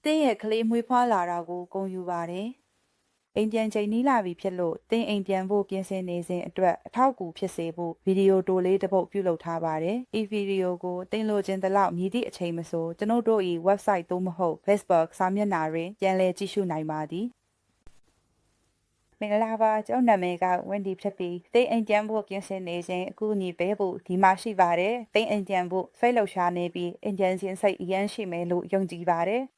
တင်းရဲ့ကလေးမွေးဖွားလာတာကိုဂုဏ်ယူပါတယ်။အိမ်ပြန်ချိန်နီးလာပြီဖြစ်လို့တင်းအိမ်ပြန်ဖို့ပြင်ဆင်နေစဉ်အတွက်အထောက်အကူဖြစ်စေဖို့ဗီဒီယိုတိုလေးတစ်ပုဒ်ပြုလုပ်ထားပါတယ်။ဤဗီဒီယိုကိုတင်းလိုချင်သလောက်မြည်သည့်အချိန်မဆိုကျွန်ုပ်တို့၏ website သို့မဟုတ် Facebook စာမျက်နှာတွင်ပြန်လည်ကြည့်ရှုနိုင်ပါသည်။မင်္ဂလာပါကျွန်တော်နာမည်ကဝင်းဒီဖြစ်ပြီးတင်းအိမ်ပြန်ဖို့ပြင်ဆင်နေစဉ်အခုညီပေးဖို့ဒီမှာရှိပါတယ်။တင်းအိမ်ပြန်ဖို့ဖိတ်လှုပ်ရှားနေပြီးအင်ဂျင်စင်စိတ်အရန်ရှိမယ်လို့ယုံကြည်ပါတယ်။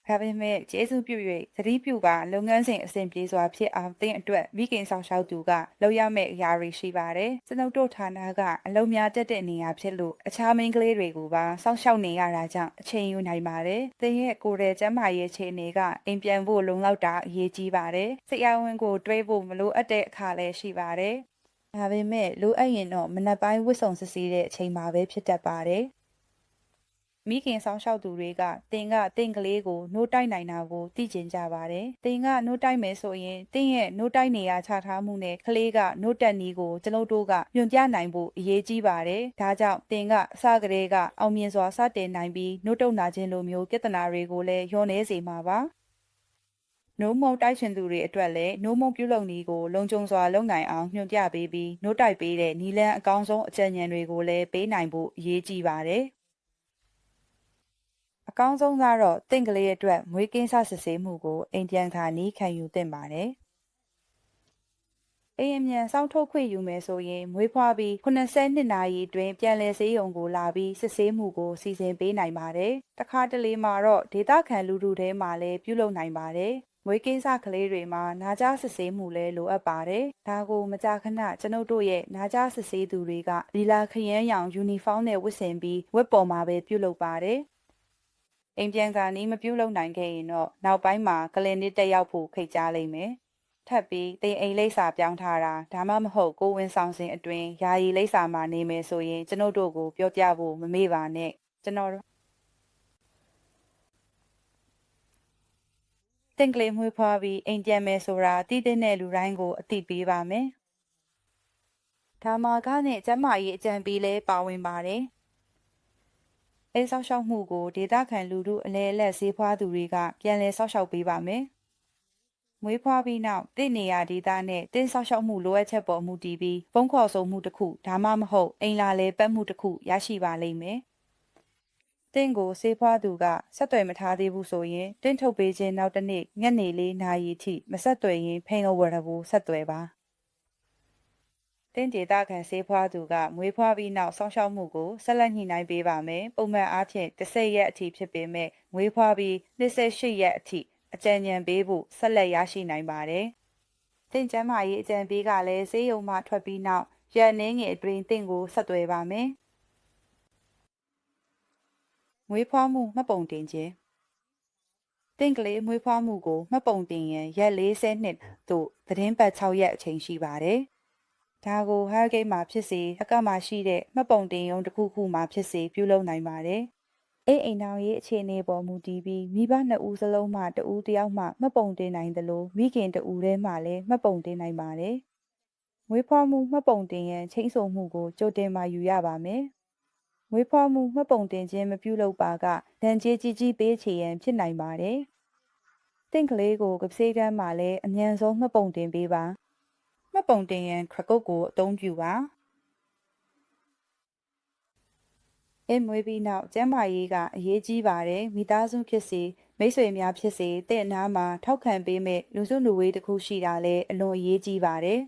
ဒါပေမဲ့ကျေးဇူးပြု၍သတိပြုပါလုပ်ငန်းစဉ်အဆင်ပြေစွာဖြစ်အောင်တင်းအတွက်မိခင်ဆောင်ရှောက်သူကလုပ်ရမယ့်အရာတွေရှိပါတယ်။ကျွန်ုပ်တို့ဌာနကအလုပ်များတက်တဲ့နေရာဖြစ်လို့အခြားမိန်းကလေးတွေကိုပါစောင့်ရှောက်နေရတာကြောင့်အချိန်ယူနိုင်ပါတယ်။တင်းရဲ့ကိုယ်ရဲ့ကျန်းမာရေးအခြေအနေကအိမ်ပြန်ဖို့လုံလောက်တာအရေးကြီးပါတယ်။စိတ်အဝန်းကိုတွေးဖို့မလိုအပ်တဲ့အခါလည်းရှိပါတယ်။ဒါပေမဲ့လိုအပ်ရင်တော့မနက်ပိုင်းဝတ်စုံစစ်ဆေးတဲ့အချိန်မှာပဲဖြစ်တတ်ပါတယ်။မိခင်ဆောင်ရှောက်သူတွေကတင်ကလေးကိုနှိုးတိုက်နိုင်တာကိုသိကျင်ကြပါတယ်။တင်ကနှိုးတိုက်မယ်ဆိုရင်တင်ရဲ့နှိုးတိုက်နေရချထားမှုနဲ့ကလေးကနှိုးတက်နည်းကိုကျွန်ုပ်တို့ကညွှန်ပြနိုင်ဖို့အရေးကြီးပါတယ်။ဒါကြောင့်တင်ကအစကတည်းကအောင်မြင်စွာစတင်နိုင်ပြီးနှိုးတုံနာခြင်းလိုမျိုးပြဿနာတွေကိုလည်းလျော့နေစေမှာပါ။နိုးမုံတိုက်ရှင်သူတွေအတွက်လည်းနိုးမုံပြုလုပ်နည်းကိုလုံခြုံစွာလုပ်နိုင်အောင်ညွှန်ပြပေးပြီးနိုးတိုက်ပေးတဲ့နီလန်းအကောင်းဆုံးအကြံဉာဏ်တွေကိုလည်းပေးနိုင်ဖို့အရေးကြီးပါတယ်။အကောင်းဆုံးကတော့တင့်ကလေးအတွက်မွေးကင်းစစစ်ဆေးမှုကိုအိမ်ပြန်ခါနီးခံယူသင့်ပါတယ်။အိမ်အမြန်စောင့်ထုတ်ခွင့်ယူမယ်ဆိုရင်မွေးဖွားပြီး82နာရီအတွင်းပြန်လည်ဆေးရုံကိုလာပြီးစစ်ဆေးမှုကိုစီစဉ်ပေးနိုင်ပါတယ်။တခါတလေမှာတော့ဒေသခံလူထုထဲမှာလည်းပြုလုပ်နိုင်ပါတယ်။မွေးကင်းစကလေးတွေမှာနာကြားစစ်ဆေးမှုလည်းလိုအပ်ပါတယ်။ဒါကိုမကြာခဏကျွန်ုပ်တို့ရဲ့နာကြားစစ်ဆေးသူတွေကလီလာခရမ်းရောင်ယူနီဖောင်းနဲ့ဝတ်ဆင်ပြီးဝက်ပေါ်မှာပဲပြုလုပ်ပါတယ်။အိမ်ပြန်စာနီးမပြုတ်လုံနိုင်ခဲ့ရင်တော့နောက်ပိုင်းမှာကလင်နစ်တက်ရောက်ဖို့ဖိတ်ကြားလိမ့်မယ်။ထပ်ပြီးတင်အိမ်လိပ်စာပြောင်းထားတာဒါမှမဟုတ်ကိုဝင်ဆောင်စဉ်အတွင်းယာယီလိပ်စာမှာနေမယ်ဆိုရင်ကျွန်ုပ်တို့ကိုပြောပြဖို့မမေ့ပါနဲ့ကျွန်တော်တင်ကလေးမွေးဖွားပြီးအိမ်ပြန်မယ်ဆိုတာတည်တဲ့လူတိုင်းကိုအသိပေးပါမယ်။ဒါမှကနဲ့ကျမကြီးအကြံပေးလဲပါဝင်ပါတယ်။အဲဆောက်ရှောက်မှုကိုဒေသခံလူထုအလဲအလက်ဈေးဖွားသူတွေကပြန်လည်ဆောက်ရှောက်ပေးပါမယ်။မွေးဖွားပြီးနောက်တင့်နေရာဒေသနဲ့တင့်ဆောက်ရှောက်မှုလိုအပ်ချက်ပေါ်မူတည်ပြီးဖုံးခေါ်ဆိုမှုတစ်ခုဒါမှမဟုတ်အိမ်လာလဲပတ်မှုတစ်ခုရရှိပါလိမ့်မယ်။တင့်ကိုဈေးဖွားသူကဆက်သွယ်မထားသေးဘူးဆိုရင်တင့်ထုတ်ပေးခြင်းနောက်တစ်နေ့ညနေ4 နာရီထိမဆက်သွယ်ရင်ဖိန်အဝရကိုဆက်သွယ်ပါ။တင်းဒေတာခံဆေးဖွားသူကမွေးဖွားပြီးနောက်ဆောင်းရှောက်မှုကိုဆက်လက်ညှိနှိုင်းပေးပါမယ်။ပုံမှန်အားဖြင့်10ရက်အထိဖြစ်ပေမဲ့မွေးဖွားပြီး28ရက်အထိအကြံဉာဏ်ပေးဖို့ဆက်လက်ရရှိနိုင်ပါတယ်။တင်းကျန်းမာရေးအကြံပေးကလည်းဆေးရုံမှထွက်ပြီးနောက်ရက်အနည်းငယ်အတွင်းတင်းကိုဆက်သွယ်ပါမယ်။မွေးဖွားမှုမှတ်ပုံတင်ခြင်းတင့်ကလေးမွေးဖွားမှုကိုမှတ်ပုံတင်ရန်ရက်40နှစ်သို့သတင်းပတ်6ရက်အချိန်ရှိပါတယ်။ဒါကို Hargate မှာဖြစ်စေအကမှာရှိတဲ့မှတ်ပုံတင်ရုံတစ်ခုမှာဖြစ်စေပြုလုပ်နိုင်ပါတယ်။အိမ်တော်ရေးအခြေအနေပေါ်မူတည်ပြီးမိဘ2ဦးစလုံးမှတဦးတယောက်မှမှတ်ပုံတင်နိုင်သလိုမိခင်2ဦးထဲမှလည်းမှတ်ပုံတင်နိုင်ပါတယ်။မွေးဖွားမှုမှတ်ပုံတင်ရန်ချိန်ဆိုမှုကိုကြိုတင်မှယူရပါမယ်။မွေးဖွားမှုမှတ်ပုံတင်ခြင်းမပြုလုပ်ပါကဒဏ်ကြေးကြီးပေးချေရန်ဖြစ်နိုင်ပါတယ်။တင့်ကလေးကိုကပစေးတန်းမှာလည်းအမြန်ဆုံးမှတ်ပုံတင်ပေးပါ။မှတ်ပုံတင်ရန်ခရကုတ်ကိုအသုံးပြုပါမွေးပြီးနောက်ကျန်းမာရေးကအရေးကြီးပါတယ်မိသားစုဖြစ်စေမိတ်ဆွေများဖြစ်စေတဲ့အနားမှာထောက်ခံပေးမဲ့လူစုလူဝေးတစ်ခုရှိတာလည်းအလွန်အရေးကြီးပါတယ်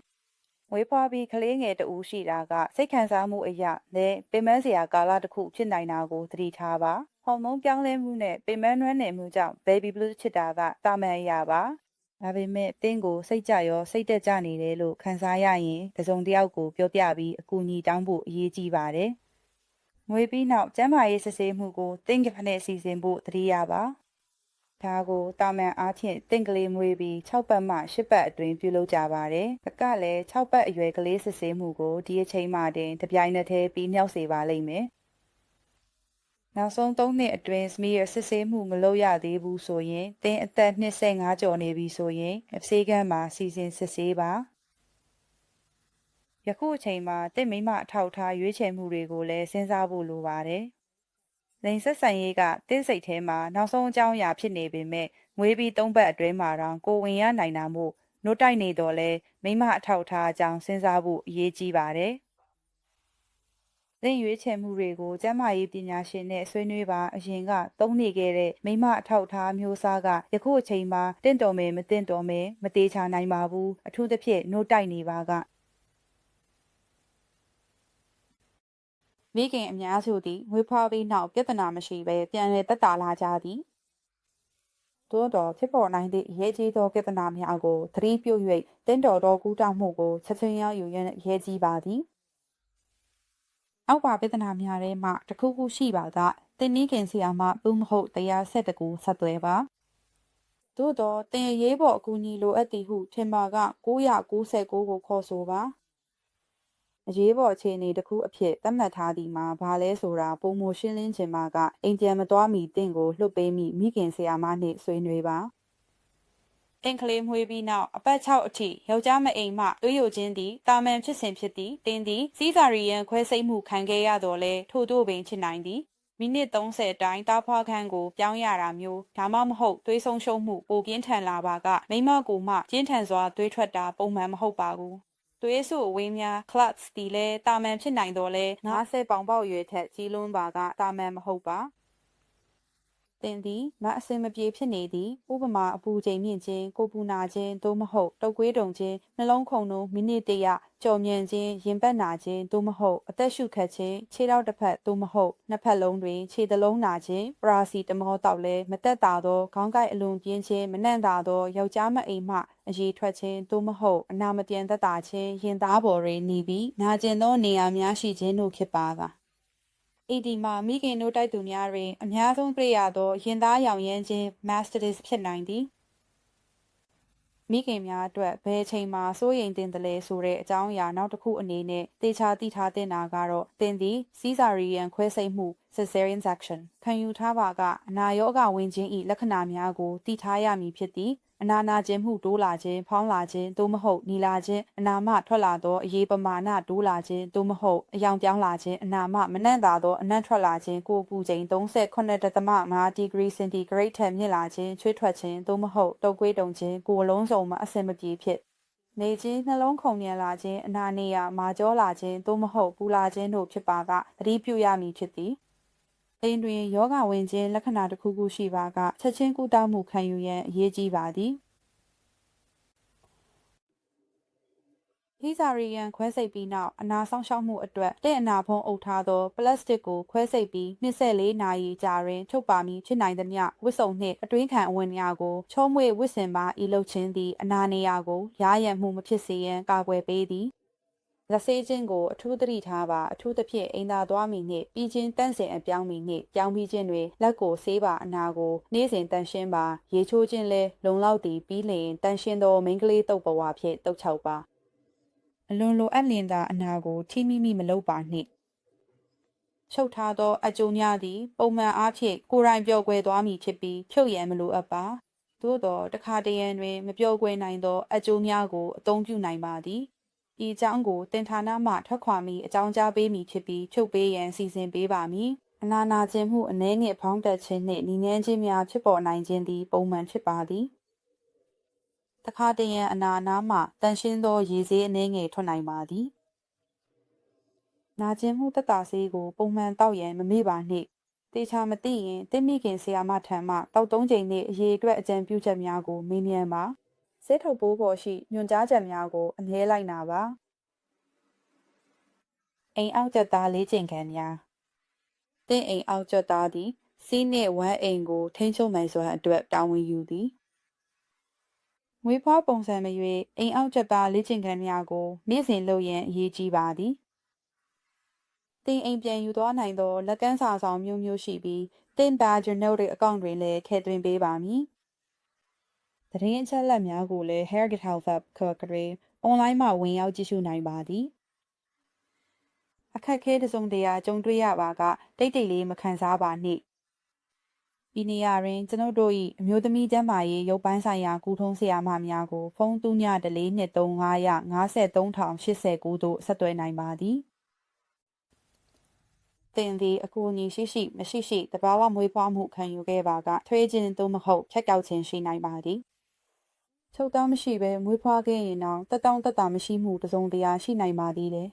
မွေးဖွားပြီးကလေးငယ်တဦးရှိတာကစိတ်ခံစားမှုအရာနဲ့ပင်ပန်းစရာကာလတစ်ခုဖြစ်နိုင်တာကိုသတိထားပါဟော်မုန်းပြောင်းလဲမှုနဲ့ပင်ပန်းနွမ်းနယ်မှုကြောင့် baby blues ဖြစ်တာကတာမန်အရာပါဒါပေမဲ့တင်းကိုစိတ်ကြရောစိတ်တက်ကြနေတယ်လို့ခံစားရရင်တစုံတစ်ယောက်ကိုပြောပြပြီးအကူအညီတောင်းဖို့အရေးကြီးပါတယ်။မွေးပြီးနောက်ကျန်းမာရေးစစ်ဆေးမှုကိုတင်းကဖနဲ့စီစဉ်ဖို့သတိရပါ။ဒါကိုတာမန်အားဖြင့်တင်းကလေးမွေးပြီး6ပတ်မှ8ပတ်အတွင်းပြုလုပ်ကြပါတယ်။ကလည်း6ပတ်အရွယ်ကလေးစစ်ဆေးမှုကိုဒီအချိန်မှတင်တပြိုင်နက်တည်းပြီးမြောက်စေပါလိမ့်မယ်။နောက်ဆုံး3နှစ်အတွင်းစမီးရစစ်ဆေးမှုမလုပ်ရသေးဘူးဆိုရင်တင်းအသက်25ကျော်နေပြီဆိုရင်ဆေးကမ်းမှာစီစဉ်စစ်ဆေးပါယခုအချိန်မှာတင့်မိမအထောက်ထားရွေးချယ်မှုတွေကိုလည်းစဉ်းစားဖို့လိုပါတယ် လိန်ဆက်ဆံရေးကတင်းစိတ်ထဲမှာနောက်ဆုံးအကြောင်းအရာဖြစ်နေပေမဲ့ငွေပြီး3ဘက်အတွင်းမှာတော့ကိုဝင်ရနိုင်တာမို့နို့တိုက်နေတော့လဲမိမအထောက်ထားအကြောင်းစဉ်းစားဖို့အရေးကြီးပါတယ်။သင်ရွေးချယ်မှုတွေကိုကျန်းမာရေးပညာရှင်နဲ့ဆွေးနွေးပါအရင်ကသုံးနေခဲ့တဲ့မိမအထောက်ထားမျိုးစားကယခုအချိန်မှာတင့်တော်မယ်မတင့်တော်မယ်မသေးချာနိုင်ပါဘူးအထူးသဖြင့်နို့တိုက်နေပါကမိခင်အများစုသည်ငွေဖွားပြီးနောက်ပြဿနာမရှိဘဲပြန်လည်သက်သာလာကြသည်သို့တော်ဖြစ်ပေါ်နိုင်သည့်အရေးကြီးသောပြဿနာများကိုသတိပြု၍တင်းတော်သောကူးတောက်မှုကိုချက်ချင်းရောက်ယူရန်အရေးကြီးပါသည်အောက်ပါပြဿနာများထဲမှတစ်ခုခုရှိပါကသင်နည်းခင်ဆရာမသို့မဟုတ်တရားဆက်တကူဆက်သွယ်ပါသို့တော်သင်အရေးပေါ်အကူအညီလိုအပ်သည်ဟုထင်ပါက999ကိုခေါ်ဆိုပါအရေးပေါ်အခြေအနေတစ်ခုအဖြစ်သတ်မှတ်ထားသည်မှာဘာလဲဆိုတာပုံမရှင်းလင်းခြင်းမှာကအိမ်ပြန်မသွားမီတင့်ကိုလှုပ်ပေးမိမိခင်ဆရာမနှင့်ဆွေးနွေးပါအင်ကလေးမွေးပြီးနောက်အပတ်6အထိယောက်ျားမအိမ်မှတွေးရခြင်းသည်တာမန်ဖြစ်စဉ်ဖြစ်သည်တင်းသည်စီးစာရီယန်ခွဲစိတ်မှုခံခဲ့ရတော့လဲထို့တို့ပင်ဖြစ်နိုင်သည်မိနစ်30အတိုင်းတားဖွားခန်းကိုပြောင်းရတာမျိုးဒါမှမဟုတ်သွေးဆုံးရှုံးမှုပိုပြင်းထန်လာပါကမိမကိုမှပြင်းထန်စွာသွေးထွက်တာပုံမှန်မဟုတ်ပါဘူးသွေးစုအဝေးများ clutch တီလဲတာမန်ဖြစ်နိုင်တော့လဲ90ပေါင်ပေါက်ရွယ်ထက်ကြီးလွန်းပါကတာမန်မဟုတ်ပါသင်သည်မအစင်မပြေဖြစ်နေသည်ဥပမာအပူချိန်မြင့်ခြင်းကိုပူနာခြင်းသို့မဟုတ်တုပ်ကွေးတုံခြင်းနှလုံးခုန်နှုန်းမိနစ်တရကြော်မြန်ခြင်းရင်ပတ်နာခြင်းသို့မဟုတ်အသက်ရှုခတ်ခြင်းခြေထောက်တစ်ဖက်သို့မဟုတ်နှစ်ဖက်လုံးတွင်ခြေသလုံးနာခြင်းပရာစီတမောတောက်လဲမတက်တာသောခေါင်းကိုက်အလွန်ပြင်းခြင်းမနှံ့တာသောယောက်ျားမအိမ်မှအရေးထွက်ခြင်းသို့မဟုတ်အနာမပြန်သက်တာခြင်းရင်သားပေါ်တွင်နေပြီးနာကျင်သောနေရာများရှိခြင်းတို့ဖြစ်ပါကAD မှာမိခင်တို့တိုက်သူများတွင်အများဆုံးတွေ့ရသောရင်သားရောင်ရမ်းခြင်း mastitis ဖြစ်နိုင်သည်မိခင်များအတွက်ဘယ်အချိန်မှာစိုးရိမ်တင်တယ်လဲဆိုတဲ့အကြောင်းအရာနောက်တစ်ခုအနေနဲ့သေချာသိထားသင့်တာကတော့သင်သည်စီးစာရီယန်ခွဲစိတ်မှု cesarean section ခံယူထားပါကအနာရောဂါဝင်ခြင်း၏လက္ခဏာများကိုသိထားရမည်ဖြစ်သည်အနာနာကျင်မှုတိုးလာခြင်းဖောင်းလာခြင်းသို့မဟုတ်နီလာခြင်းအနာမထွက်လာသောအရေးပမာဏတိုးလာခြင်းသို့မဟုတ်အယောင်ပြောင်းလာခြင်းအနာမမနှံ့သာသောအနံ့ထွက်လာခြင်းကိုယ်ပူချိန်38.5 ဒီဂရီစင်တီဂရိတ်ထက်မြင့်လာခြင်းချွေးထွက်ခြင်းသို့မဟုတ်တုပ်ကွေးတုံခြင်းကိုယ်အလုံးစုံမှအဆင်မပြေဖြစ်နေခြင်းနှလုံးခုန်မြန်လာခြင်းအနာနေရမာကြောလာခြင်းသို့မဟုတ်ပူလာခြင်းတို့ဖြစ်ပါကသတိပြုရမည်ဖြစ်သည်အိမ်တွင်ယောဂဝင်ခြင်းလက္ခဏာတစ်ခုခုရှိပါကချက်ချင်းကုသမှုခံယူရန်အရေးကြီးပါသည်ဟီဇာရီယန်ခွဲစိတ်ပြီးနောက်အနာဆောင်ရှောက်မှုအတွက်တဲ့အနာဖုံးအုပ်ထားသောပလတ်စတစ်ကိုခွဲစိတ်ပြီး24နာရီကြာတွင်ထုတ်ပါမည်ဖြစ်နိုင်သမျှဝတ်စုံနှင့်အတွင်းခံအဝင်များကိုချောမွေ့ဝတ်ဆင်ပါဤလုပ်ခြင်းသည်အနာနေရာကိုရားရံမှုမဖြစ်စေရန်ကာကွယ်ပေးသည်လက်ဆေးခြင်းကိုအထူးသတိထားပါအထူးသဖြင့်အိမ်သာသွားမည်နှင့်ပြီးချင်းတန့်စင်အပြောင်းမည်နှင့်ပြောင်းပြီးခြင်းတွင်လက်ကိုဆေးပါအနာကိုနေ့စဉ်တန့်ရှင်းပါရေချိုးခြင်းလဲလုံလောက်သည်ပြီးလျင်တန့်ရှင်းသောမိန်းကလေးတုပ်ပဝါဖြင့်တုပ်ချောက်ပါအလွန်လိုအပ်လင်သာအနာကိုထိမိမိမလုပ်ပါနှင့်ရှုပ်ထားသောအကျိုးများသည်ပုံမှန်အားဖြင့်ကိုယ်တိုင်ပျော်ကွယ်သွားမည်ဖြစ်ပြီးဖြုတ်ရန်မလိုအပ်ပါသို့သောတခါတရံတွင်မပျော်ကွယ်နိုင်သောအကျိုးများကိုအသုံးပြုနိုင်ပါသည်ဤအကြောင်းကိုတင်ဌာနမှထွက်ခွာမီအကြောင်းကြားပေးမည်ဖြစ်ပြီးဖြုတ်ပေးရန်စီစဉ်ပေးပါမည်အနာနာခြင်းမှုအနည်းငယ်ဖောင်းတက်ခြင်းနှင့်ညီနှင်းခြင်းများဖြစ်ပေါ်နိုင်ခြင်းသည်ပုံမှန်ဖြစ်ပါသည်တခါတရံအနာနာမှတန်ရှင်းသောရေဆေးအနည်းငယ်ထွက်နိုင်ပါသည်နာကျင်မှုသက်သာဆေးကိုပုံမှန်တောက်ရန်မမေ့ပါနှင့်တေချာမသိရင်တင့်မိခင်ဆရာမထံမှတောက်3ချိန်နှင့်အရေးအတွက်အကြံပြုချက်များကိုမေးမြန်းပါဆေးထုတ်ပိုးပေါ်ရှိညွှန်ကြားချက်များကိုအမြဲလိုက်နာပါအိမ်အောက်ကျက်သားလေးကျင်ခံများတင့်အိမ်အောက်ကျက်သားသည်စီးနှင့်ဝမ်းအိမ်ကိုထိန်းချုပ်နိုင်စွမ်းအတွက်တာဝန်ယူသည်ငွေဖွားပုံစံမရွေးအိမ်အောက်ကျက်သားလေ့ကျင့်ခန်းများကိုနေ့စဉ်လုပ်ရန်အရေးကြီးပါသည်တင်အိမ်ပြန်ယူသွားနိုင်သောလက်ကမ်းစာဆောင်မျိုးမျိုးရှိပြီးတင်ပါဂျနိုတ်အကောင့်တွင်လည်းထည့်သွင်းပေးပါမည်သတင်းအချက်အလက်များကိုလည်း Hair Get Health App တွင်အွန်လိုင်းမှဝင်ရောက်ကြည့်ရှုနိုင်ပါသည်အခက်အခဲတစ်စုံတရာကြုံတွေ့ရပါကတိတ်တိတ်လေးမခံစားပါနှင့်ဒီနေရာတွင်ကျွန်ုပ်တို့၏အမျိုးသမီးကျန်းမာရေးရုပ်ပိုင်းဆိုင်ရာကုထုံးဆရာမများကိုဖုန်းတူးညတလေး235 53089သို့ဆက်သွယ်နိုင်ပါသည် တင်သည်အကူအညီရှိမရှိတဘာဝမွေးဖွားမှုခံယူခဲ့ပါကထွေးခြင်းသို့မဟုတ်ဖြတ်တောက်ခြင်းရှိနိုင်ပါသည်ချုပ်တောင်းမရှိဘဲမွေးဖွားခဲ့ရင်တော့တက်တောင့်တက်တာမရှိမှုတစုံတရာရှိနိုင်ပါသေးတယ်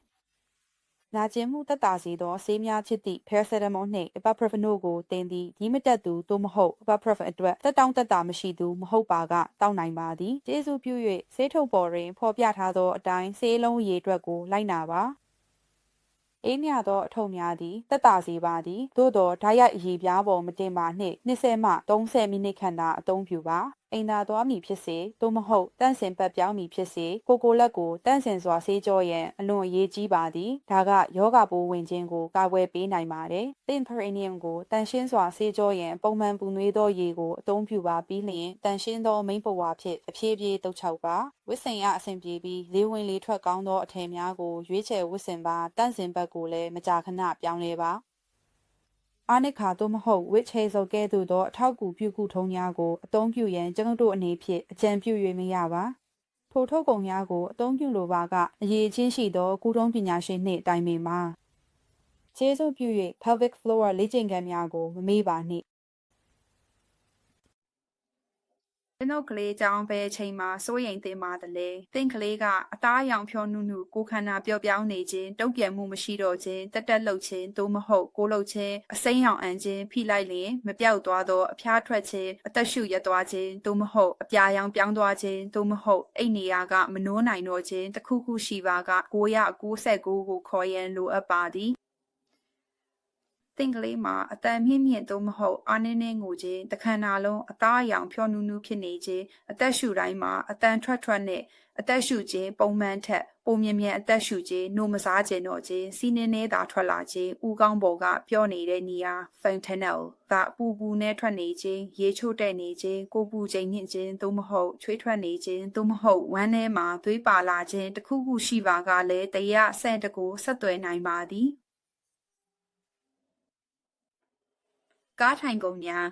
နာကျင်မှုတက်တာစေသောဆေးများဖြစ်သည့် paracetamol နှင့် ibuprofen ကိုတင်သည်ဒီမတက်သူသို့မဟုတ် ibuprofen အတွက်တက်တောင့်တက်တာမရှိသူမဟုတ်ပါကတောက်နိုင်ပါသည်ကျေးဇူးပြု၍ဆေးထုတ်ပေါ်တွင်ဖော်ပြထားသောအတိုင်းဆေးလုံးရေအတွက်ကိုလိုက်နာပါအေးမြသောအထုပ်များသည်တက်တာစေပါသည်သို့သောဓာတ်ရိုက်အရေးပြားပေါ်မတင်ပါနှင့်20မှ30မိနစ်ခန့်သာအသုံးပြုပါအိမ်သာသွားမည်ဖြစ်စေသို့မဟုတ်တန့်စင်ပတ်ပြောင်းမည်ဖြစ်စေကိုလက်ကိုတန့်စင်စွာဆေးကြောရန်အလွန်အရေးကြီးပါသည်ဒါကယောဂပိုးဝင်ခြင်းကိုကာကွယ်ပေးနိုင်ပါတယ်သင် perineum ကိုတန့်ရှင်းစွာဆေးကြောရန်ပုံမှန်ပူနွေးသောရေကိုအသုံးပြုပါပြီးလျှင်တန့်ရှင်းသောမိန်းပဝါဖြင့်အဖြည်းဖြည်းတုပ်ချောက်ပါဝစ်စင်ရအဆင်ပြေပြီးလေဝင်လေထွက်ကောင်းသောအထည်များကိုရွေးချယ်ဝစ်စင်ပါတန့်စင်ပတ်ကိုလည်းမကြာခဏပြောင်းလဲပါအာနိခါသို့မဟုတ်ဝစ်ချေစုပ်ကဲ့သို့သောအထောက်အကူပြုကုထုံးများကိုအသုံးပြုရန်ကျွန်ုပ်တို့အနေဖြင့်အကြံပြု၍မရပါထိုထုတ်ကုန်များကိုအသုံးပြုလိုပါကအရေးချင်းရှိသောကုထုံးပညာရှင်နှင့်တိုင်ပင်ပါကျေးဇူးပြု၍ pelvic floor လေ့ကျင့်ခန်းများကိုမမေ့ပါနှင့်ကျွန်ုပ်ကလေးကြောင့်ဘယ်အချိန်မှာစိုးရိမ်သင့်ပါသလဲသင်ကလေးကအသားအရောင်ဖြောနုနုကိုယ်ခန္ဓာပျော့ပြောင်းနေခြင်းတုံ့ပြန်မှုမရှိတော့ခြင်းတက်လှုပ်ခြင်းသို့မဟုတ်ကိုယ်လှုပ်ခြင်းအစိမ်းရောင်အန်ခြင်းဖိလိုက်လျင်မပြောက်သွားသောအဖျားထွက်ခြင်းအသက်ရှူရပ်သွားခြင်းသို့မဟုတ်အပြာရောင်ပြောင်းသွားခြင်းသို့မဟုတ်အိတ်နေရာကမနှိုးနိုင်တော့ခြင်းတစ်ခုခုရှိပါက999ကိုခေါ်ရန်လိုအပ်ပါသည်သင်ကလေးမှာအတန်မြင့်မြင့်သို့မဟုတ်အားနည်းနည်းငိုခြင်းတခဏလုံးအသားအရောင်ဖြောနူးနူးဖြစ်နေခြင်းအသက်ရှူတိုင်းမှာအတန်ထွက်နဲ့အသက်ရှူခြင်းပုံမှန်ထက်ပုံမြင်မြန်အသက်ရှူခြင်းနှိုးမစားခြင်းတော့ခြင်းစီးနှင်းနဲ့သာထွက်လာခြင်းဦးကောင်းပေါ်ကပြောနေတဲ့နေရာ fontanel ကပူနဲ့ထွက်နေခြင်းရေချို့တဲ့နေခြင်းကိုပူချိန်ညှင့်ခြင်းသို့မဟုတ်ချွေးထွက်နေခြင်းသို့မဟုတ်ဝမ်းထဲမှာသွေးပါလာခြင်းတစ်ခုခုရှိပါကလည်းတရားဆန့်တကိုဆက်သွယ်နိုင်ပါသည်ကားထိုင်ကုန်များ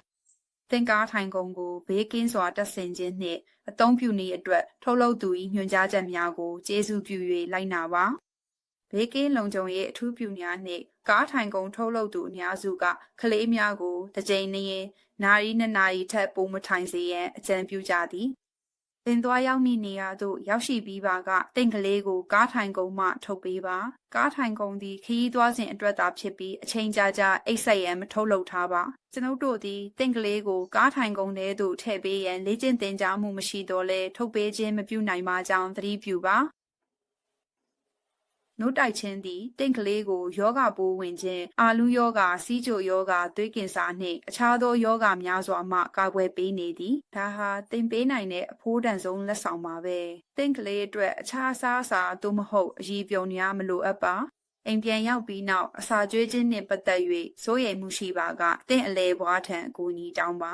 သင်ကားထိုင်ကုန်ကိုဘေးကင်းစွာတက်ဆင်ခြင်းနှင့်အသုံးပြုနည်းအတွက်ထုတ်လုပ်သူ၏ညွှန်ကြားချက်များကိုကျေးဇူးပြု၍လိုက်နာပါဘေးကင်းလုံခြုံရေးအထူးပြုများနှင့်ကားထိုင်ကုန်ထုတ်လုပ်သူအများစုကကလေးများကိုတစ်ကြိမ်လျင်နာရီ2နာရီထက်ပိုမထိုင်စေရန်အကြံပြုကြသည်သင်သွားရောက်မိနေရာသို့ရောက်ရှိပြီးပါကတင့်ကလေးကိုကားထိုင်ကုန်မှထုတ်ပေးပါကားထိုင်ကုန်သည်ခရီးသွားစဉ်အတွက်သာဖြစ်ပြီးအချိန်ကြာအိတ်ဆက်ရန်မထုတ်လုပ်ထားပါကျွန်ုပ်တို့သည်တင့်ကလေးကိုကားထိုင်ကုန်ထဲသို့ထည့်ပေးရန်လေ့ကျင့်သင်ကြားမှုမရှိတော့လဲထုတ်ပေးခြင်းမပြုနိုင်ပါကြောင်းသတိပြုပါနို့တိုက်ခြင်းသည်တင့်ကလေးကိုယောဂပိုးဝင်ခြင်းအာလူးယောဂစီးချိုယောဂသွေးကင်ဆာနှင့်အခြားသောယောဂများစွာမှကာကွယ်ပေးနေသည်ဒါဟာသင်ပေးနိုင်တဲ့အဖိုးတန်ဆုံးလက်ဆောင်ပါပဲတင့်ကလေးအတွက်အခြားအစားအစာသို့မဟုတ်အရည်ပြုံများမလိုအပ်ပါအိမ်ပြန်ရောက်ပြီးနောက်အစာကျွေးခြင်းနှင့်ပတ်သက်၍စိုးရိမ်မှုရှိပါကတင့်အလဲဘွားထံအကူအညီတောင်းပါ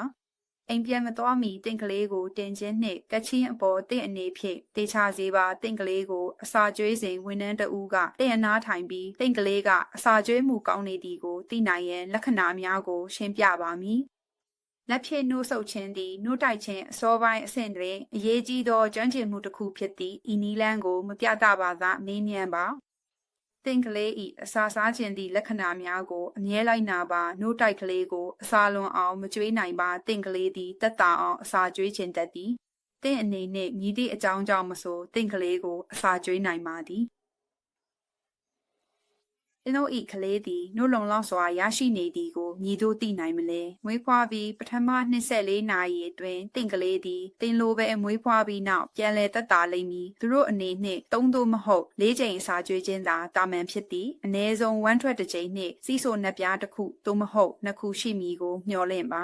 အိမ်ပြန်မသွားမီတင့်ကလေးကိုတင်ခြင်းနှင့်ကချင်းအပေါ်တင့်အနေဖြင့်တေချာစေပါတင့်ကလေးကိုအစာကျွေးစဉ်ဝန်ထမ်းတဦးကတင့်အနားထိုင်ပြီးတင့်ကလေးကအစာကျွေးမှုကောင်းနေသည်ကိုသိနိုင်ရန်လက္ခဏာများကိုရှင်းပြပါမည်လက်ဖြင့်နှိုးဆုပ်ခြင်းသည်နှိုးတိုက်ခြင်းအစောပိုင်းအဆင့်တွင်အရေးကြီးသောကျွမ်းကျင်မှုတစ်ခုဖြစ်သည့်ဤနည်းလမ်းကိုမပြသပါကမေးမြန်းပါသင်ကလေး၏အစာစားခြင်းသည့်လက္ခဏာများကိုအမြဲလိုက်နာပါနှိုးတိုက်ကလေးကိုအစာလွန်အောင်မကျွေးနိုင်ပါသင်ကလေးသည်တက်တာအောင်အစာကျွေးခြင်းတတ်သည်သင်အနေနှင့်မြည်သည့်အကြောင်းကြောင့်မဆိုသင်ကလေးကိုအစာကျွေးနိုင်ပါသည်ကျွန်ုပ်၏ကလေးသည်နှုတ်လုံလောက်စွာရရှိနေသည်ကိုမြည်သို့သိနိုင်မလဲမွေးဖွားပြီးပထမ24နာရီအတွင်းတင့်ကလေးသည်တင်လိုပဲမွေးဖွားပြီးနောက်ပြန်လည်သက်သာလိမ့်မည်သူတို့အနေနှင့်3သို့မဟုတ်4ကြိမ်အစာကျွေးခြင်းသာတာမန်ဖြစ်သည်အနည်းဆုံး1ထွက်တစ်ကြိမ်နှင့်စီးဆိုနှက်ပြားတစ်ခုသို့မဟုတ်2ခုရှိမည်ကိုမျှော်လင့်ပါ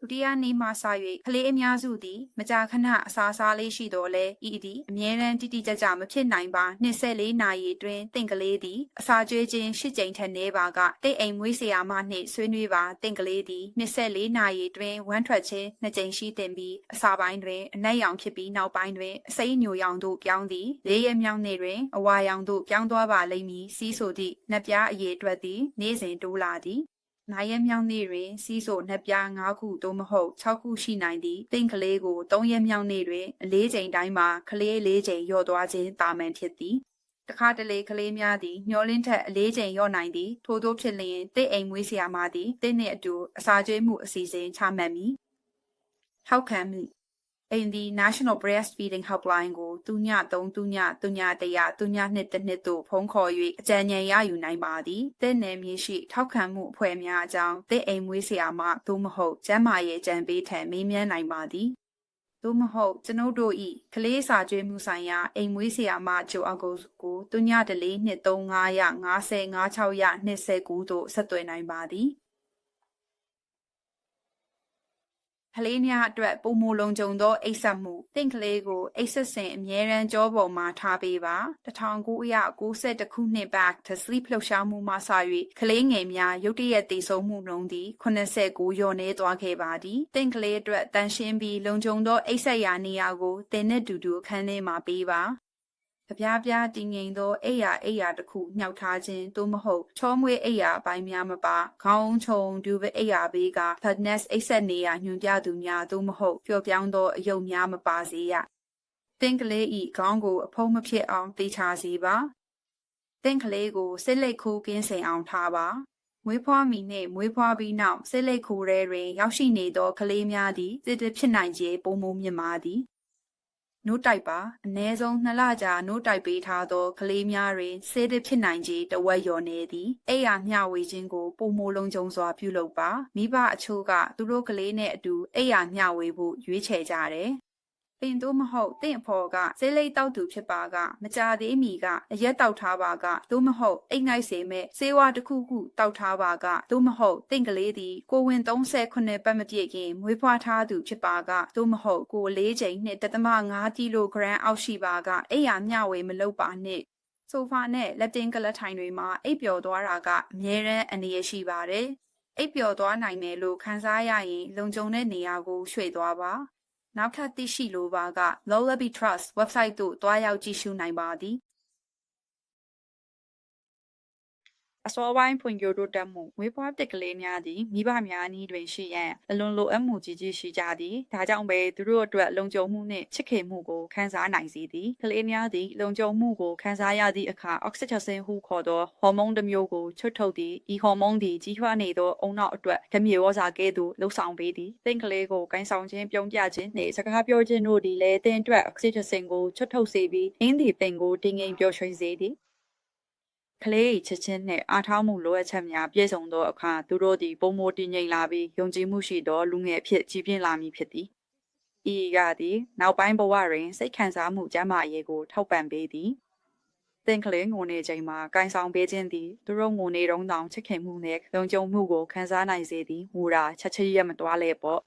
ဒုတိယနေ့မှစ၍ကလေးအများစုသည်မကြာခဏအစာစားလေးရှိတော်လဲဤသည်အမြဲတမ်းတိတိကျကျမဖြစ်နိုင်ပါ24နာရီအတွင်းတင့်ကလေးသည်အစာကျွေးခြင်း10ကြိမ်ထက်နည်းပါကတိတ်အိမ်မွေးဆရာမနှင့်ဆွေးနွေးပါတင့်ကလေးသည်24နာရီအတွင်းဝမ်းထွက်ခြင်း2ကြိမ်ရှိတင်ပြီးအစာပိုင်းတွင်အနက်ရောင်ဖြစ်ပြီးနောက်ပိုင်းတွင်အစိမ်းညိုရောင်သို့ပြောင်းသည်၄ရက်မြောက်နေ့တွင်အဝါရောင်သို့ပြောင်းသွားပါလိမ့်မည်စီးဆိုသည့်နှက်ပြားအရေအတွက်သည်နေ့စဉ်တိုးလာသည်နိုင်ရက်မြောက်နေ့တွင်စီးဆိုနှက်ပြား5ခုသို့မဟုတ်6ခုရှိနိုင်သည်တင့်ကလေးကို3ရက်မြောက်နေ့တွင်4ကြိမ်တိုင်းမှာကလေး4ကြိမ်လျော့သွားခြင်းတာမန်ဖြစ်သည်တ တခါတလေကလေးများသည်ညှော်လင့်ထက်အလေးချိန်လျော့နိုင်သည်ထို့သောဖြစ်လျင်တင့်အိမ်မွေးဆရာမသည်တင့်နှင့်အတူအစာကျွေးမှုအစီအစဉ်ချမှတ်မည်ထောက်ခံမှုအိမ်သည် National Breastfeeding Helpline ကို0330301212သို့ဖုန်းခေါ်၍အကြံဉာဏ်ရယူနိုင်ပါသည်တင့်နယ်မြေရှိထောက်ခံမှုအဖွဲ့များအကြောင်းတင့်အိမ်မွေးဆရာမသို့မဟုတ်ကျန်းမာရေးအကြံပေးထံမေးမြန်းနိုင်ပါသည်သို့မဟုတ်ကျွန်ုပ်တို့၏ကလေးစာကျွေးမှုဆိုင်ရာအိမ်မွေးဆရာမဂျိုအကိုကို3923505629သို့ဆက်သွယ်နိုင်ပါသည်ကလေးများအတွက်ပုံမလုံးကြုံသောအိတ်ဆက်မှုတင့်ကလေးကိုအိတ်ဆက်စဉ်အမြဲတမ်းကြောပေါ်မှာထားပေးပါ1992ခုနှစ် back to sleep လှုပ်ရှားမှုမှစ၍ကလေးငယ်များရုတ်တရက်တည်ဆုံမှုနှုန်းသည်89လျော့နည်းသွားခဲ့ပါသည်တင့်ကလေးအတွက်တန်ရှင်းပြီးလုံခြုံသောအိတ်ဆက်ရာနေရာကိုတင်နဲ့တူတူအခန်းထဲမှာပေးပါကြပြားပြားတည်ငြိမ်သောအိယာတစ်ခုညှောက်ထားခြင်းသို့မဟုတ်ချောမွေးအိယာအပိုင်းများမပါခေါင်းချုံဒူဗအိယာဘေးက Fitness အိတ်ဆက်နေရာညွှန်ပြသူများသို့မဟုတ်ပျော့ပြောင်းသောအယုတ်များမပါစေရတင့်ကလေးဤခေါင်းကိုအဖုံးမဖြစ်အောင်တေချာစေပါတင့်ကလေးကိုစစ်လိတ်ခိုးကင်းစင်အောင်ထားပါမွေးဖွားမီနှင့်မွေးဖွားပြီးနောက်စစ်လိတ်ခိုးထဲတွင်ရောက်ရှိနေသောကလေးများသည်စစ်တဖြစ်နိုင်ခြေပုံမမြင့်မာသည်နို့တိုက်ပါအနည်းဆုံး2လကြာနို့တိုက်ပေးထားသောကလေးများတွင်ဆေးတစ်ဖြစ်နိုင်ခြေတဝက်လျော်နေသည်အိယာမျှဝေခြင်းကိုပုံမိုလုံးကြုံစွာပြုလုပ်ပါမိဘအချို့ကသူတို့ကလေးနဲ့အတူအိယာမျှဝေဖို့ရွေးချယ်ကြတယ်ပင်တို့မဟုတ်တင့်အဖော်ကဆေးလိပ်တောက်သူဖြစ်ပါကမကြသေးမီကအရက်တောက်ထားပါကသို့မဟုတ်အိတ်ငိုက်စေမဲ့ဆေးဝါးတစ်ခုခုတောက်ထားပါကသို့မဟုတ်တင့်ကလေးသည်ကိုဝင်38ပတ်မပြည့်ခင်မွေးဖွားထားသူဖြစ်ပါကသို့မဟုတ်ကို4ချိန်နဲ့1.5ကီလိုဂရမ်အောက်ရှိပါကအိယာမျှဝေမလုပ်ပါနှင့်ဆိုဖာနဲ့လက်တင်ကလထိုင်တွေမှာအိပ်ပျော်သွားတာကအမြဲတမ်းအနေရရှိပါတယ်အိပ်ပျော်သွားနိုင်တယ်လို့ခံစားရရင်လုံခြုံတဲ့နေရာကိုရွှေ့သွားပါနောက်ထပ်သိရှိလိုပါက Lullaby Trust website သို့တွားရောက်ကြည့်ရှုနိုင်ပါသည်အစောပိုင်းဖွံ့ဖြိုးတိုးတက်မှုမွေးဖွားတစ်ကလေးများသည်မိဘများအနီးတွင်ရှိရန်အလွန်လိုအပ်မှုကြီးကြီးရှိကြသည်ဒါကြောင့်ပဲသူတို့အတွက်လုံခြုံမှုနှင့်ချစ်ခင်မှုကိုခံစားနိုင်စေသည်ကလေးများသည်လုံခြုံမှုကိုခံစားရသည့်အခါ oxytocin ဟုခေါ်သောဟော်မုန်းတစ်မျိုးကိုချွတ်ထုတ်သည်ဤဟော်မုန်းသည်ကြီးထွားနေသောအုံနောက်အတွက်ဓမြေဩဇာကဲ့သို့လှုပ်ဆောင်ပေးသည်သင်ကလေးကိုကိုင်းဆောင်ခြင်းပြုံးပြခြင်းနှင့်စကားပြောခြင်းတို့သည်လည်းသင်အတွက် oxytocin ကိုချွတ်ထုတ်စေပြီးအင်းဒီပင်ကိုတင်းငိမ်ပျော်ရွှင်စေသည်ကလေးချစ်ချင်းနှင့်အားထားမှုလိုအပ်ချက်များပြည့်စုံသောအခါသူတို့သည်ပုံမတည်ငြိမ်လာပြီးယုံကြည်မှုရှိသောလူငယ်အဖြစ်ကြီးပြင်းလာမည်ဖြစ်သည်ဤကသည်နောက်ပိုင်းဘဝတွင်စိတ်ခံစားမှုကျန်းမာရေးကိုထောက်ပံ့ပေးသည်သင်ကလေးငိုနေချိန်မှာကိုင်းဆောင်ပေးခြင်းသည်သူတို့ငိုနေတုန်းတောင်ချစ်ခင်မှုနှင့်လုံခြုံမှုကိုခံစားနိုင်စေသည်မူတာချက်ချင်းရမတွားလဲပေါ့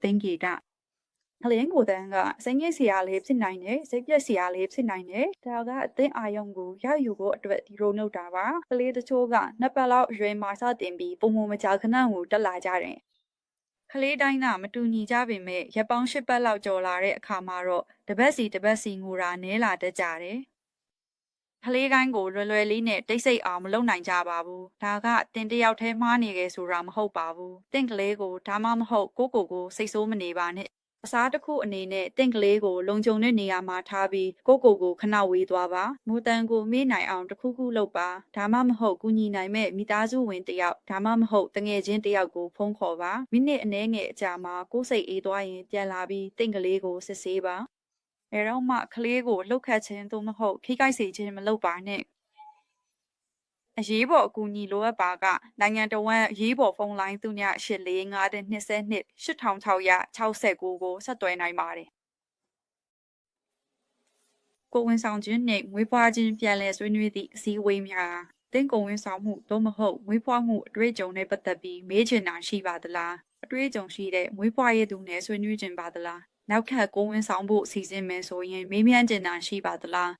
သင်ကြီးတာကလေးကိုတန်းကစိတ်ညစ်စရာလေးဖြစ်နိုင်တယ်စိတ်ပြက်စရာလေးဖြစ်နိုင်တယ်ဒါကအသင်းအာယုံကိုရယူဖို့အတွက်ဒီလိုလုပ်တာပါကလေးတချို့ကနှစ်ပတ်လောက်အရွယ်မှာစတင်ပြီးပုံမကြာခဏကိုတက်လာကြတယ်ကလေးတိုင်းကမတူညီကြပေမဲ့ရက်ပေါင်း10ပတ်လောက်ကျော်လာတဲ့အခါမှာတော့တပတ်စီငိုတာနဲလာတတ်ကြတယ်ကလေးတိုင်းကိုလွယ်လွယ်လေးနဲ့တိတ်ဆိတ်အောင်မလုပ်နိုင်ကြပါဘူးဒါကတင်တယောက်တည်းမှားနေကြဆိုတာမဟုတ်ပါဘူးတင့်ကလေးကိုဒါမှမဟုတ်ကိုစိတ်ဆိုးမနေပါနဲ့အစားတစ်ခုအနေနဲ့တင့်ကလေးကိုလုံခြုံတဲ့နေရာမှာထားပြီးကိုခဏဝေးသွားပါမူတန်ကိုမေ့နိုင်အောင်တစ်ခုလုပ်ပါဒါမှမဟုတ်ကူညီနိုင်မဲ့မိသားစုဝင်တစ်ယောက်ဒါမှမဟုတ်တငယ်ချင်းတစ်ယောက်ကိုဖုန်းခေါ်ပါမိနစ်အနည်းငယ်အကြာမှာကိုယ်စိတ်အေးသွားရင်ပြန်လာပြီးတင့်ကလေးကိုစစ်ဆေးပါအဲတော့မှကလေးကိုလှုပ်ခတ်ခြင်းသို့မဟုတ်ခိကိုက်စေခြင်းမလုပ်ပါနဲ့အရေးပေါ်အကူအညီလိုအပ်ပါကနိုင်ငံတော်ဝန်အရေးပေါ်ဖုန်းလိုင်း3452 8669ကိုဆက်သွယ်နိုင်ပါတယ်ကိုဝန်ဆောင်ခြင်းနှင့်မွေးဖွားခြင်းပြန်လည်ဆွေးနွေးသည့်အစည်းအဝေးများတင်ကိုဝန်ဆောင်မှုသို့မဟုတ်မွေးဖွားမှုအတွေ့အကြုံနဲ့ပတ်သက်ပြီးမေးချင်တာရှိပါသလားအတွေ့အကြုံရှိတဲ့မွေးဖွားရသူနဲ့ဆွေးနွေးခြင်းပါသလားနောက်ထပ်ကိုဝန်ဆောင်ဖို့အစီအစဉ်မယ်ဆိုရင်မေးမြန်းချင်တာရှိပါသလား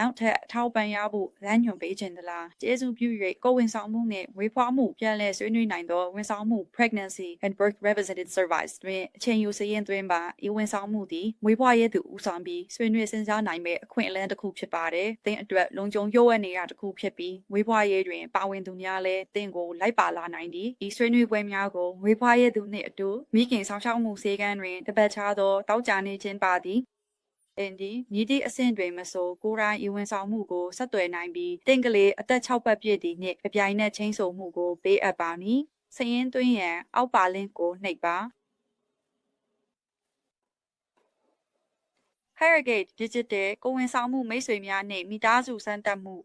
နောက်ထပ်အထောက်ပံ့ရဖို့လမ်းညွှန်ပေးခြင်းသလားကျေးဇူးပြု၍ကိုဝန်ဆောင်မှုနှင့်မွေးဖွားမှုပြန်လည်ဆွေးနွေးနိုင်သောဝန်ဆောင်မှု Pregnancy and Birth Revisited Service တွင်အချိန်ယူစရင်သွင်းပါဤဝန်ဆောင်မှုသည်မွေးဖွားရသူဦးဆောင်ပြီးဆွေးနွေးစဉ်းစားနိုင်မဲ့အခွင့်အလမ်းတစ်ခုဖြစ်ပါတယ်။သင်အတွက်လုံခြုံရိုးဝှက်နေရတစ်ခုဖြစ်ပြီးမွေးဖွားရတွင်ပါဝင်သူများလည်းသင်ကိုလိုက်ပါလာနိုင်သည်။ဤဆွေးနွေးပွဲများကိုမွေးဖွားရသူနှင့်အတူမိခင်ဆောင်ရှောက်မှုစေကမ်းတွင်တပတ်ခြားသောတောက်ကြနေခြင်းပါသည် အင်ဒီမြည်သည့်အဆင့်တွင်မဆိုကိုယ်တိုင်ဤဝန်ဆောင်မှုကိုဆက်သွယ်နိုင်ပြီးတင်ကလေးအသက်6ပတ်ပြည့်သည့်နှင့်အပြိုင်နက်ချင်းဆိုမှုကိုပေးအပ်ပါမည်စည်ရင်းသွင်းရန်အောက်ပါလင့်ကိုနှိပ်ပါ Harrogate Digital ကိုဝန်ဆောင်မှုမိတ်ဆွေများနှင့်မိသားစုစမ်းသပ်မှု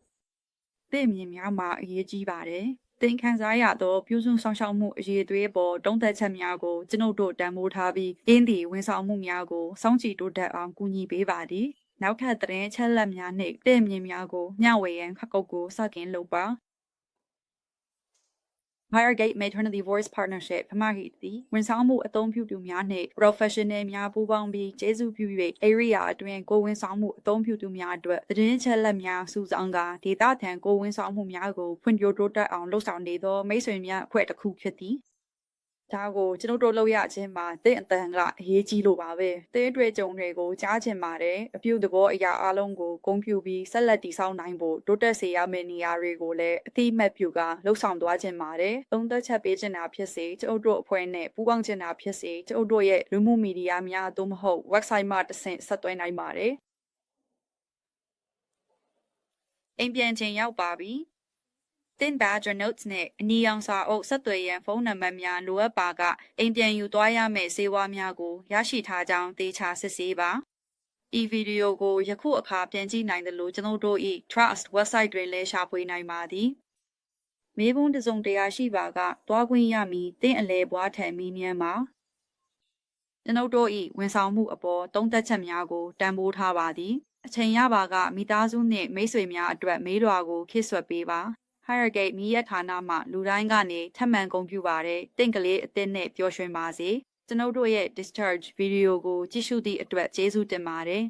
သိမြင်များမှာအရေးကြီးပါတယ်သင်ခန်းစားရသောပြုစုဆောင်ရှောက်မှုအရေးအသွေးပေါ်တုံးသက်ချက်များကိုကျွန်ုပ်တို့တန်ဖိုးထားပြီးအင်းဒီဝန်ဆောင်မှုများကိုစောင့်ကြည့်တိုးတက်အောင်ကူညီပေးပါသည်နောက်ထပ်သတင်းချက်လက်များနှင့်သိမြင်များကိုမျှဝေရန်ခက်ကုတ်ကိုစတင်လုပ်ပါ Harrogate Maternity Voice Partnership ဖမဟိသည်ဝန်ဆောင်မှုအသုံးပြုသူများနှင့် professional များပူးပေါင်းပြီးကျေးဇူးပြု၍ area အတွင်းကိုဝန်ဆောင်မှုအသုံးပြုသူများအတွက်သတင်းချက်လက်များစုဆောင်းကာဒေတာထံကိုဝန်ဆောင်မှုများကိုဖွံ့ဖြိုးတိုးတက်အောင်လှုပ်ဆောင်နေသောမိတ်ဆွေများအဖွဲ့တစ်ခုဖြစ်သည်ဒါကိုကျွန်တော်တို့လုပ်ရခြင်းမှာတင့်အတန်ကအရေးကြီးလို့ပါပဲတင်းတွေ့ကြုံတွေကိုကြားချင်ပါတယ်အပြုသဘောအရာအလုံးကိုဂုဏ်ပြုပြီးဆက်လက်တည်ဆောက်နိုင်ဖို့တိုးတက်စေရမယ့်နေရာတွေကိုလည်းအတိအမှတ်ပြုကာလှုပ်ဆောင်သွားခြင်းပါတယ်သုံးသက်ချက်ပေးချင်တာဖြစ်စေကျွန်တော်တို့အဖွဲ့နဲ့ပူးပေါင်းချင်တာဖြစ်စေကျွန်တော်တို့ရဲ့လူမှုမီဒီယာများသို့မဟုတ် website မှာတဆင့်ဆက်သွယ်နိုင်ပါတယ်အိမ်ပြန်ချိန်ရောက်ပါပြီတင်ဘာဂျာနို့စ်နဲ့အနီရောင်စာအုပ်ဆက်သွယ်ရန်ဖုန်းနံပါတ်များလိုအပ်ပါကအိမ်ပြန်ယူသွားရမယ့်စေဝါများကိုရရှိထားကြောင်းသေချာစစ်ဆေးပါဤဗီဒီယိုကိုယခုအခါပြန်ကြည့်နိုင်တယ်လို့ကျွန်တော်တို့၏ Trust website တွင်လည်းရှာဖွေနိုင်ပါသည်မေးခွန်းတစ်စုံတရာရှိပါကတွားခွင့်ရမည်တင့်အလဲဘွားထံမေးမြန်းပါကျွန်တော်တို့၏ဝန်ဆောင်မှုအပေါ်သုံးသက်ချက်များကိုတန်ဖိုးထားပါသည်အချိန်ရပါကမိသားစုနှင့်မိတ်ဆွေများအတွက်မေးလွှာကိုခေတ်ဆွတ်ပေးပါHarrogate မြည်ရဌာနမှလူတိုင်းကနေထပ်မံဂုဏ်ပြုပါတယ်တင့်ကလေးအသစ်နဲ့ပျော်ရွှင်ပါစေကျွန်ုပ်တို့ရဲ့ discharge video ကိုကြည့်ရှုသည့်အတွက်ကျေးဇူးတင်ပါတယ်